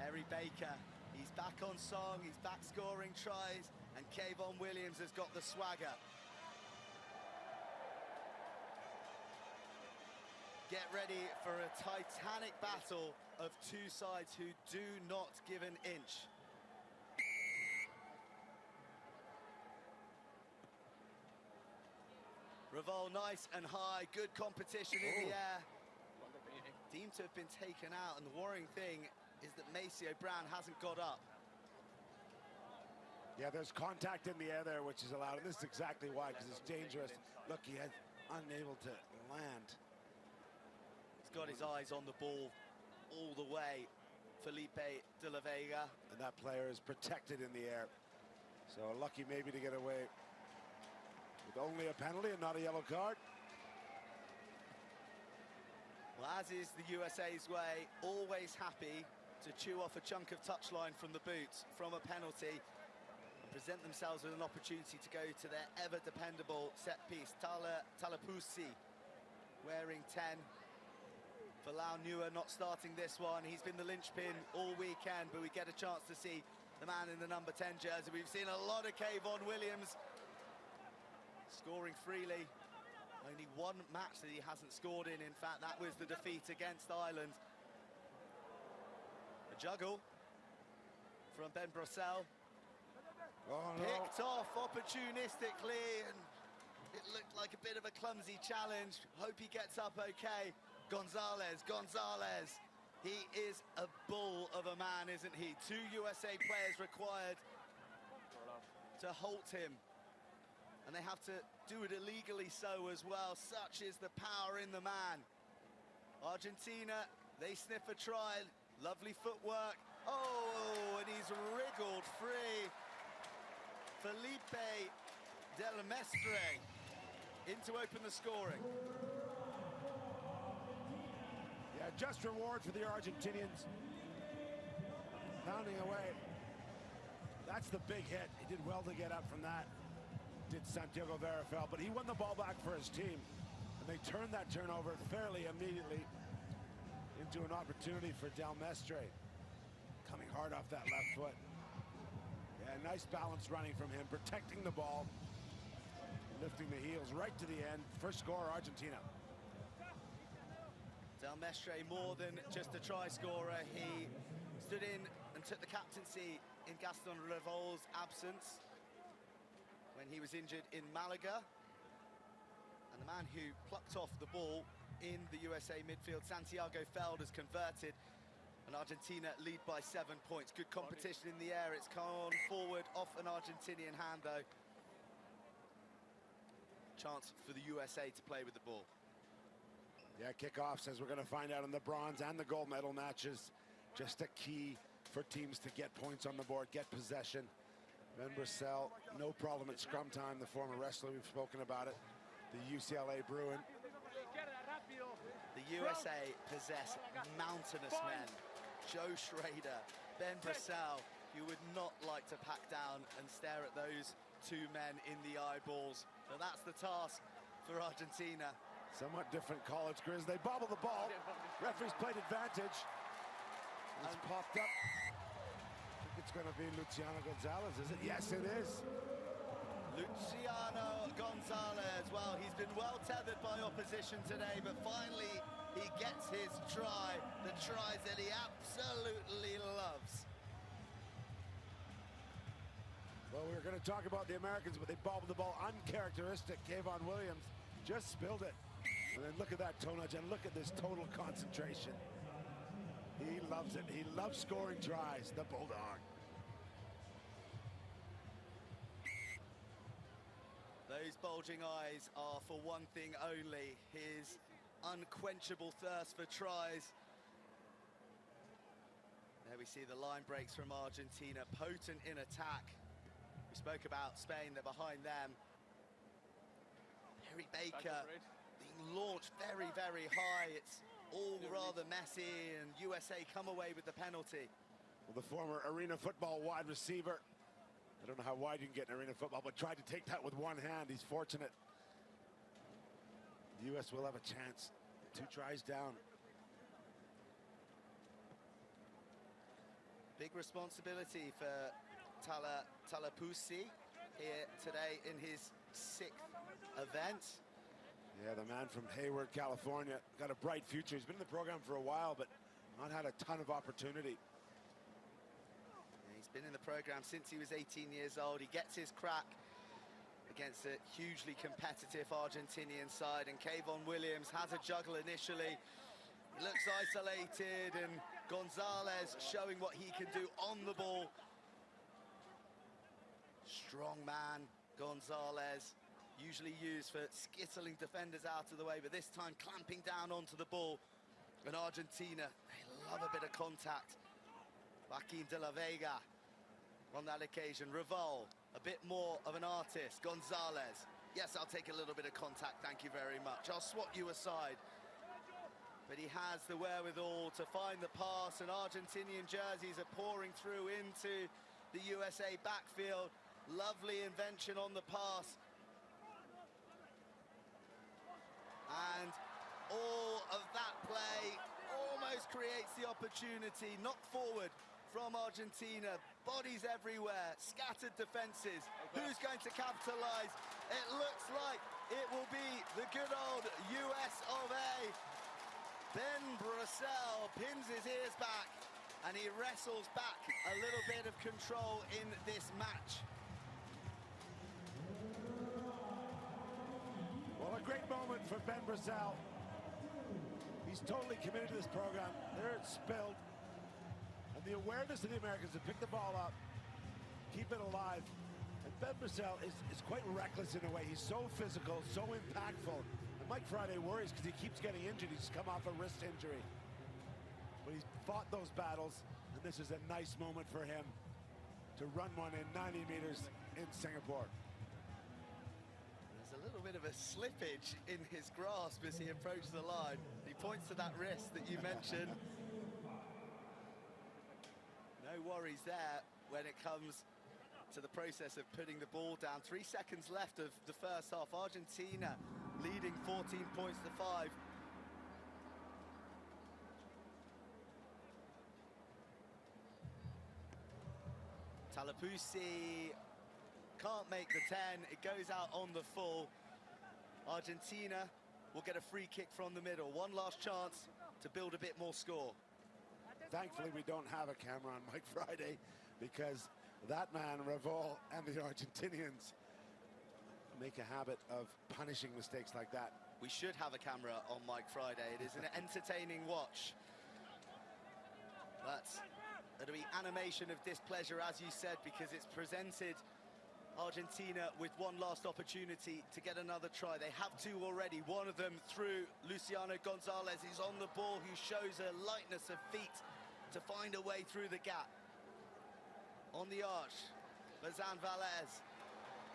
Harry Baker, he's back on song, he's back scoring tries, and Kayvon Williams has got the swagger. Get ready for a titanic battle of two sides who do not give an inch. Revol nice and high, good competition in the air. Deemed to have been taken out, and the worrying thing is that Maceo Brown hasn't got up. Yeah, there's contact in the air there, which is allowed, and this is exactly why, because it's dangerous. Look, he had unable to land. He's got his eyes on the ball all the way, Felipe de la Vega. And that player is protected in the air. So lucky maybe to get away with only a penalty and not a yellow card. Well, as is the USA's way, always happy to chew off a chunk of touchline from the boot, from a penalty, and present themselves with an opportunity to go to their ever-dependable set-piece. Talapusi wearing 10. Falau Nua not starting this one. He's been the linchpin all weekend, but we get a chance to see the man in the number 10 jersey. We've seen a lot of Kayvon Williams scoring freely. Only one match that he hasn't scored in fact, that was the defeat against Ireland. A juggle from Ben Brossel. Oh, no. Picked off opportunistically, and it looked like a bit of a clumsy challenge. Hope he gets up okay. Gonzalez, he is a bull of a man, isn't he? 2 USA players required to halt him, and they have to do it illegally so as well. Such is the power in the man. Argentina, they sniff a try. Lovely footwork. Oh, and he's wriggled free. Felipe Del Mestre in to open the scoring. Yeah, just reward for the Argentinians. Pounding away. That's the big hit. He did well to get up from that. Did Santiago Verafel, but he won the ball back for his team. And they turned that turnover fairly immediately into an opportunity for Del Mestre. Coming hard off that left foot. Yeah, nice balance running from him, protecting the ball. Lifting the heels right to the end. First score, Argentina. Del Mestre, more than just a try scorer. He stood in and took the captaincy in Gaston Revol's absence when he was injured in Malaga. And the man who plucked off the ball in the USA midfield, Santiago Feld, has converted. And Argentina lead by 7 points. Good competition in the air. It's gone forward off an Argentinian hand, though. Chance for the USA to play with the ball. Yeah, kickoffs, as we're going to find out in the bronze and the gold medal matches, just a key for teams to get points on the board, get possession. Ben Brossel, no problem at scrum time, the former wrestler, we've spoken about it. The UCLA Bruin. The USA possess mountainous men. Joe Schrader, Ben Brossel. You would not like to pack down and stare at those two men in the eyeballs. So that's the task for Argentina. Somewhat different college grizz. They bobble the ball. Referee's played advantage. It's popped up. I think it's going to be Luciano Gonzalez, is it? Yes, it is. Luciano Gonzalez, well, he's been well tethered by opposition today, but finally he gets his try, the tries that he absolutely loves. Well, we were going to talk about the Americans, but they bobbled the ball. Uncharacteristic. Kayvon Williams just spilled it. And then look at that toe nudge, and look at this total concentration. He loves it. He loves scoring tries, the Bulldog. Those bulging eyes are for one thing only, his unquenchable thirst for tries. There we see the line breaks from Argentina, potent in attack. We spoke about Spain, they're behind them. Harry Baker being launched very, very high. It's all rather messy, and USA come away with the penalty. Well, the former arena football wide receiver, I don't know how wide you can get in arena football, but tried to take that with one hand. He's fortunate. The U.S. will have a chance. 2 tries down. Big responsibility for Talapussi here today in his 6th event. Yeah, the man from Hayward, California, got a bright future. He's been in the program for a while, but not had a ton of opportunity. Yeah, he's been in the program since he was 18 years old. He gets his crack against a hugely competitive Argentinian side, and Kayvon Williams has a juggle initially. He looks isolated, and Gonzalez showing what he can do on the ball. Strong man, Gonzalez, usually used for skittling defenders out of the way, but this time clamping down onto the ball. And Argentina, they love a bit of contact. Joaquin de la Vega on that occasion. Revol, a bit more of an artist. Gonzalez, yes, I'll take a little bit of contact, thank you very much. I'll swat you aside. But he has the wherewithal to find the pass, and Argentinian jerseys are pouring through into the USA backfield. Lovely invention on the pass. And all of that play almost creates the opportunity. Knocked forward from Argentina. Bodies everywhere, scattered defenses. Who's going to capitalize? It looks like it will be the good old US of A. Ben Brussel pins his ears back, and he wrestles back a little bit of control in this match. Well, a great moment for Ben Brussel. He's totally committed to this program. There it's spilled. And the awareness of the Americans to pick the ball up, keep it alive. And Ben Brussel is quite reckless in a way. He's so physical, so impactful. And Mike Friday worries because he keeps getting injured. He's come off a wrist injury. But he's fought those battles, and this is a nice moment for him to run one in 90 meters in Singapore. There's a little bit of a slippage in his grasp as he approaches the line. He points to that wrist that you mentioned. No worries there when it comes to the process of putting the ball down. 3 seconds left of the first half. Argentina leading 14 points to 5. Talapussi can't make the 10. It goes out on the full. Argentina will get a free kick from the middle. One last chance to build a bit more score. Thankfully, we don't have a camera on Mike Friday, because that man, Revol, and the Argentinians make a habit of punishing mistakes like that. We should have a camera on Mike Friday. It is an entertaining watch. But it'll be animation of displeasure, as you said, because it's presented Argentina with one last opportunity to get another try. They have two already, one of them through Luciano Gonzalez. He's on the ball, who shows a lightness of feet to find a way through the gap. On the arch, Lazan Valles.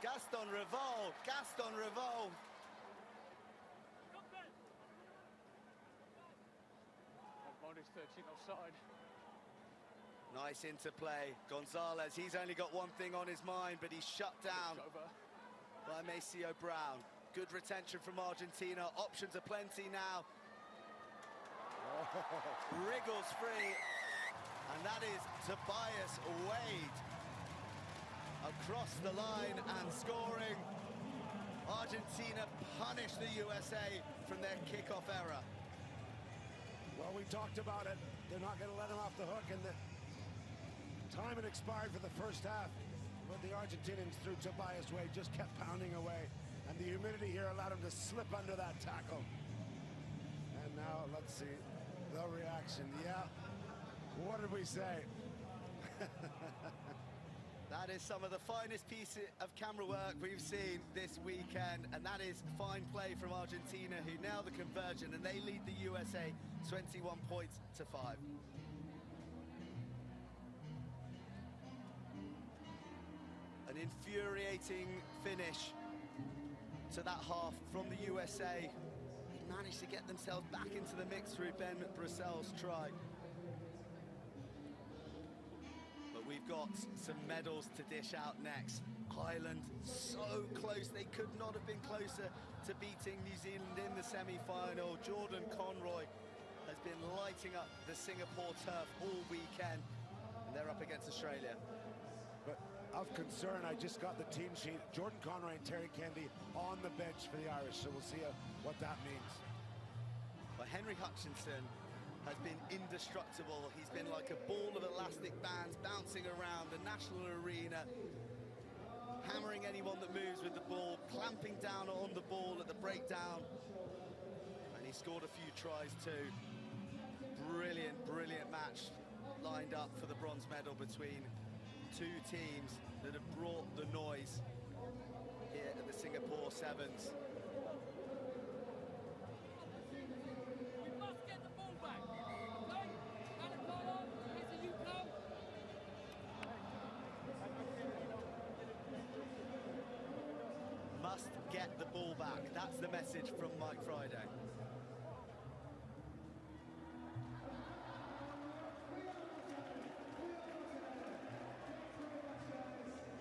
Gaston Revol, Gaston Revol. Minus 13 offside. Nice interplay. Gonzalez, he's only got one thing on his mind, but he's shut down by Maceo Brown. Good retention from Argentina. Options are plenty now. Wriggles free. And that is Tobias Wade. Across the line and scoring. Argentina punish the USA from their kickoff error. Well, we talked about it. They're not going to let him off the hook, and the time had expired for the first half, but the Argentinians through Tobias Wade just kept pounding away, and the humidity here allowed him to slip under that tackle. And now let's see the reaction. Yeah, what did we say? That is some of the finest piece of camera work we've seen this weekend, and that is fine play from Argentina, who nailed the conversion, and they lead the USA 21 points to 5. An infuriating finish to that half from the USA. They managed to get themselves back into the mix through Ben Brussel's try. But we've got some medals to dish out next. Ireland so close, they could not have been closer to beating New Zealand in the semi-final. Jordan Conroy has been lighting up the Singapore turf all weekend. And they're up against Australia. But of concern, I just got the team sheet. Jordan Conroy and Terry Kennedy on the bench for the Irish, so we'll see what that means. Well, Henry Hutchinson has been indestructible. He's been like a ball of elastic bands bouncing around the national arena, hammering anyone that moves with the ball, clamping down on the ball at the breakdown. And he scored a few tries too. Brilliant, brilliant match lined up for the bronze medal between two teams that have brought the noise here at the Singapore Sevens. Must get the ball back. That's the message from Mike Friday.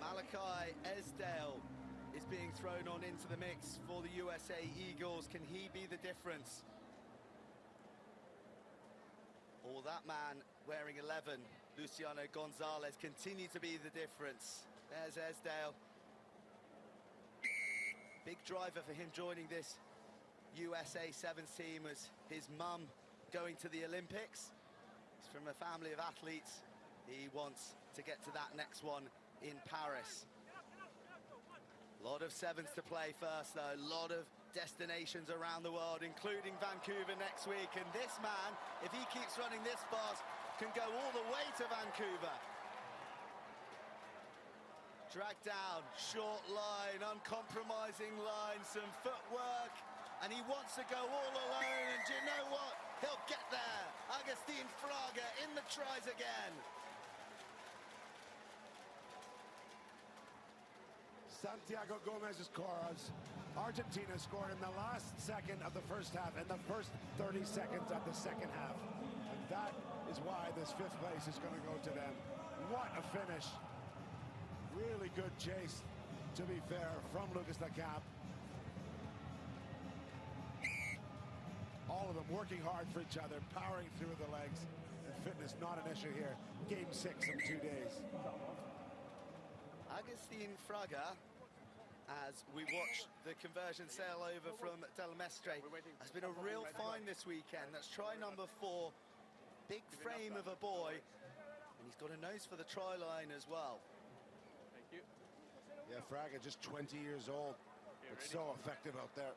Malachi Esdale is being thrown on into the mix for the USA Eagles. Can he be the difference? Or that man wearing 11, Luciano Gonzalez, continue to be the difference. There's Esdale. Big driver for him joining this USA Sevens team was his mum going to the Olympics. He's from a family of athletes. He wants to get to that next one in Paris. A lot of sevens to play first though, a lot of destinations around the world, including Vancouver next week. And this man, if he keeps running this fast, can go all the way to Vancouver. Dragged down, short line, uncompromising line, some footwork, and he wants to go all alone, and do you know what? He'll get there. Agustin Fraga in the tries again. Santiago Gomez's chorus. Argentina scored in the last second of the first half and the first 30 seconds of the second half. And that is why this fifth place is going to go to them. What a finish. Really good chase, to be fair, from Lucas Lecamp. All of them working hard for each other, powering through the legs. And fitness not an issue here. Game 6 in 2 days. Agustin Fraga, as we watch the conversion sail over from Del Mestre, has been a real find this weekend. That's try number 4. Big frame of a boy, and he's got a nose for the try line as well. Thank you. Yeah, Fraga just 20 years old, but so effective out there.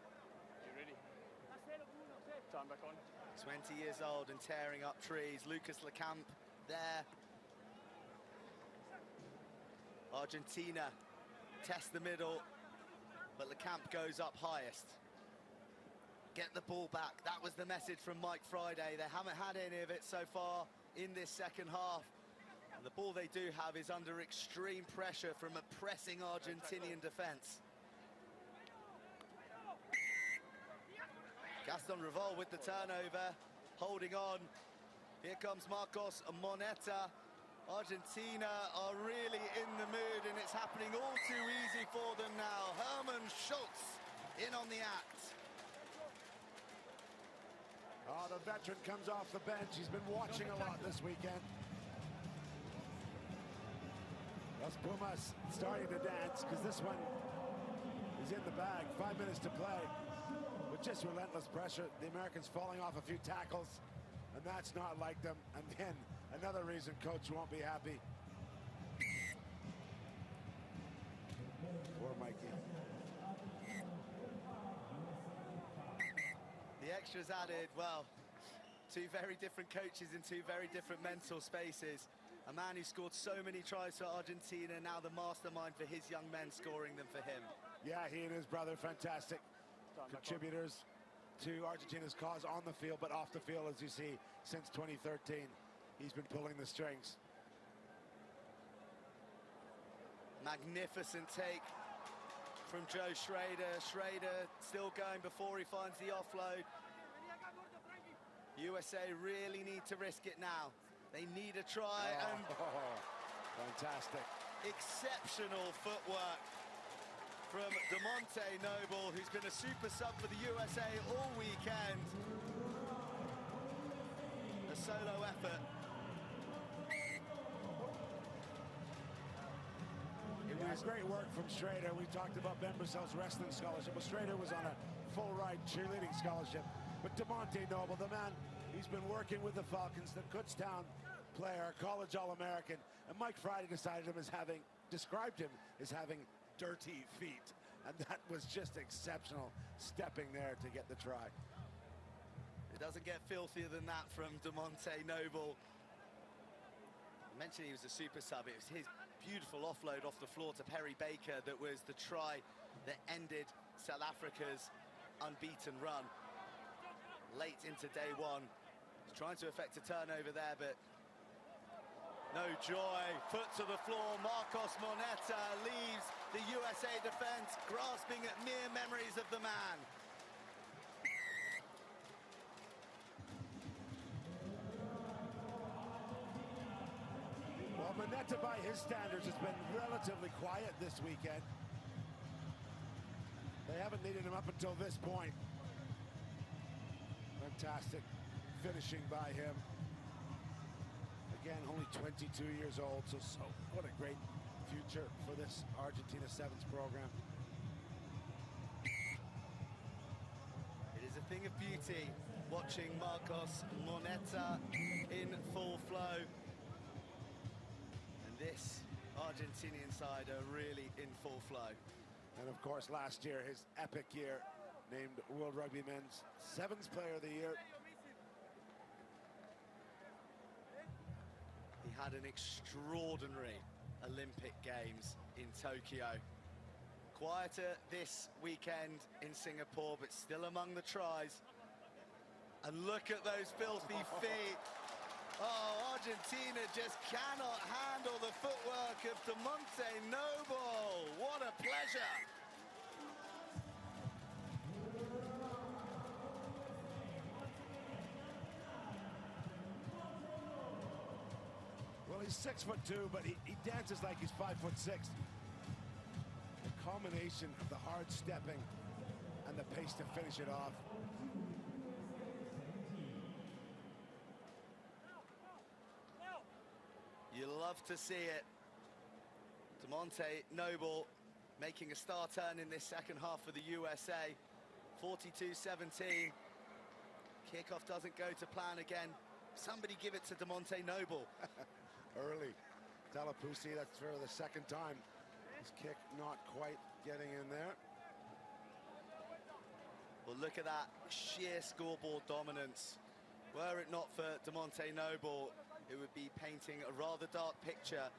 You ready? Time back on. 20 years old and tearing up trees. Lucas Lecamp there. Argentina test the middle, but Lecamp goes up highest. Get the ball back. That was the message from Mike Friday. They haven't had any of it so far in this second half. And the ball they do have is under extreme pressure from a pressing Argentinian defense. Gaston Revol with the turnover, holding on. Here comes Marcos Moneta. Argentina are really in the mood, and it's happening all too easy for them now. Herman Schultz in on the act. Oh, the veteran comes off the bench. He's been watching a lot this weekend. Los Pumas starting to dance because this one is in the bag. 5 minutes to play. With just relentless pressure, the Americans falling off a few tackles, and that's not like them. And then another reason coach won't be happy. Poor Mikey. The extras added, well, two very different coaches in two very different mental spaces. A man who scored so many tries for Argentina, now the mastermind for his young men, scoring them for him. Yeah, he and his brother, fantastic contributors to Argentina's cause on the field, but off the field, as you see, since 2013. He's been pulling the strings. Magnificent take from Joe Schrader. Schrader still going before he finds the offload. USA really need to risk it now. They need a try, and fantastic. Exceptional footwork from DeMonte Noble, who's been a super sub for the USA all weekend. A solo effort. And great work from Schrader. We talked about Ben Brissell's wrestling scholarship. Well, Schrader was on a full-ride cheerleading scholarship. But DeMonte Noble, the man, he's been working with the Falcons, the Kutztown player, college All-American. And Mike Friday described him as having dirty feet. And that was just exceptional, stepping there to get the try. It doesn't get filthier than that from DeMonte Noble. I mentioned he was a super sub. It was his beautiful offload off the floor to Perry Baker that was the try that ended South Africa's unbeaten run late into day one. He's trying to effect a turnover there, but no joy. Foot to the floor. Marcos Moneta leaves the USA defense grasping at mere memories of the man. Well, Moneta, by his standards, has been relatively quiet this weekend. They haven't needed him up until this point. Fantastic finishing by him. Again, only 22 years old, so what a great future for this Argentina Sevens program. It is a thing of beauty watching Marcos Moneta in full flow. And this Argentinian side are really in full flow. And of course, last year, his epic year, named World Rugby Men's Sevens Player of the Year. He had an extraordinary Olympic Games in Tokyo. Quieter this weekend in Singapore, but still among the tries. And look at those filthy feet. Oh, Argentina just cannot handle the footwork of DeMonte Noble. What a pleasure. Well, he's 6'2", but he dances like he's 5'6". The combination of the hard stepping and the pace to finish it off. You love to see it. DeMonte Noble making a star turn in this second half for the USA. 42-17. Kickoff doesn't go to plan again. Somebody give it to DeMonte Noble. Early. Talapusi, that's for the second time. His kick not quite getting in there. Well, look at that sheer scoreboard dominance. Were it not for DeMonte Noble, it would be painting a rather dark picture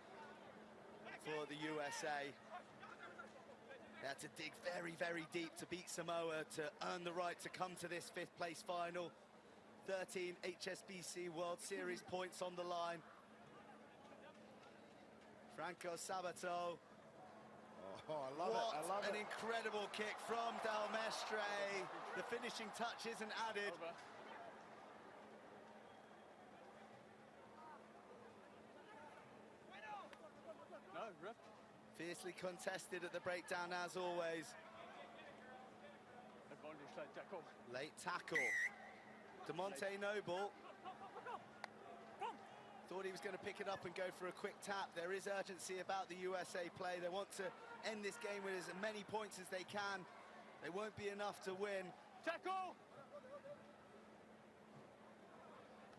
for the USA. They had to dig very, very deep to beat Samoa to earn the right to come to this fifth place final. 13 HSBC World Series points on the line. Franco Sabato. Oh, I love it. I love What it. an incredible kick from Del Mestre. The finishing touch isn't added. No, rip. Fiercely contested at the breakdown as always. Advantage, late tackle. Late tackle. DeMonte Noble thought he was going to pick it up and go for a quick tap. There is urgency about the USA play. They want to end this game with as many points as they can. They won't be enough to win. Tackle!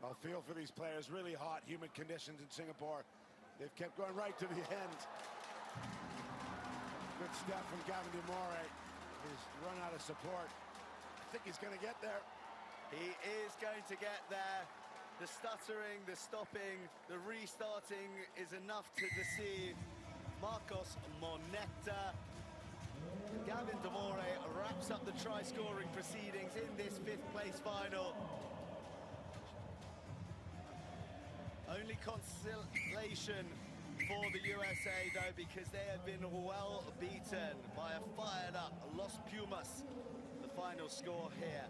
I'll feel for these players. Really hot, humid conditions in Singapore. They've kept going right to the end. Good step from Gavin Demore. He's run out of support. I think he's going to get there. He is going to get there. The stuttering, the stopping, the restarting is enough to deceive Marcos Moneta. Gavin Demore wraps up the try-scoring proceedings in this fifth place final. Only consolation for the USA, though, because they have been well beaten by a fired-up Los Pumas. The final score here,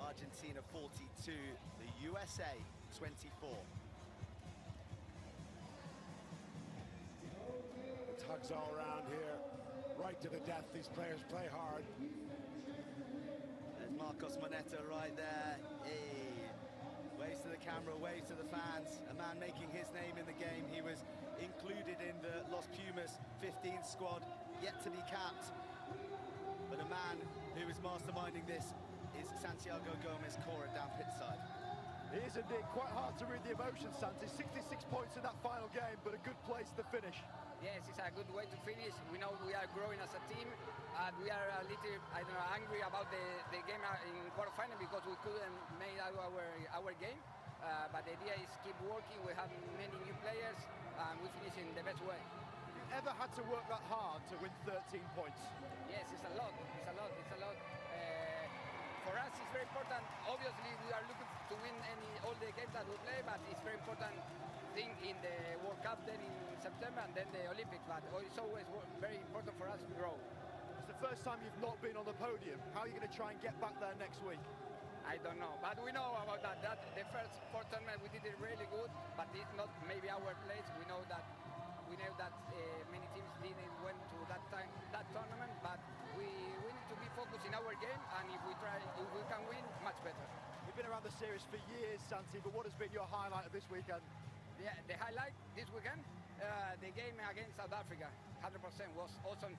Argentina 42, the USA 24. Tugs all around here, right to the death. These players play hard. There's Marcos Moneta right there. Hey. Waves to the camera, waves to the fans. A man making his name in the game. He was included in the Los Pumas 15 squad, yet to be capped. But a man who is masterminding this is Santiago Gomez Cora down pit side. It is indeed quite hard to read the emotions, Santi. 66 points in that final game, but a good place to finish. Yes, it's a good way to finish. We know we are growing as a team, and we are a little, I don't know, angry about the game in quarterfinal because we couldn't make our game. But the idea is keep working. We have many new players, and we finish in the best way. Have you ever had to work that hard to win 13 points? Yes, it's a lot. It's a lot. It's a lot. For us, it's very important. Obviously, we are looking to win all the games that we play, but it's very important thing in the World Cup, then in September, and then the Olympics. But it's always very important for us to grow. It's the first time you've not been on the podium. How are you going to try and get back there next week? I don't know, but we know about that. The first 4 tournaments we did it really good, but it's not maybe our place. We know that many teams didn't went to that tournament, but we need to be focused in our game, and if we can win, much better. You've been around the series for years, Santi, but what has been your highlight of this weekend? The highlight this weekend, the game against South Africa, 100% was awesome.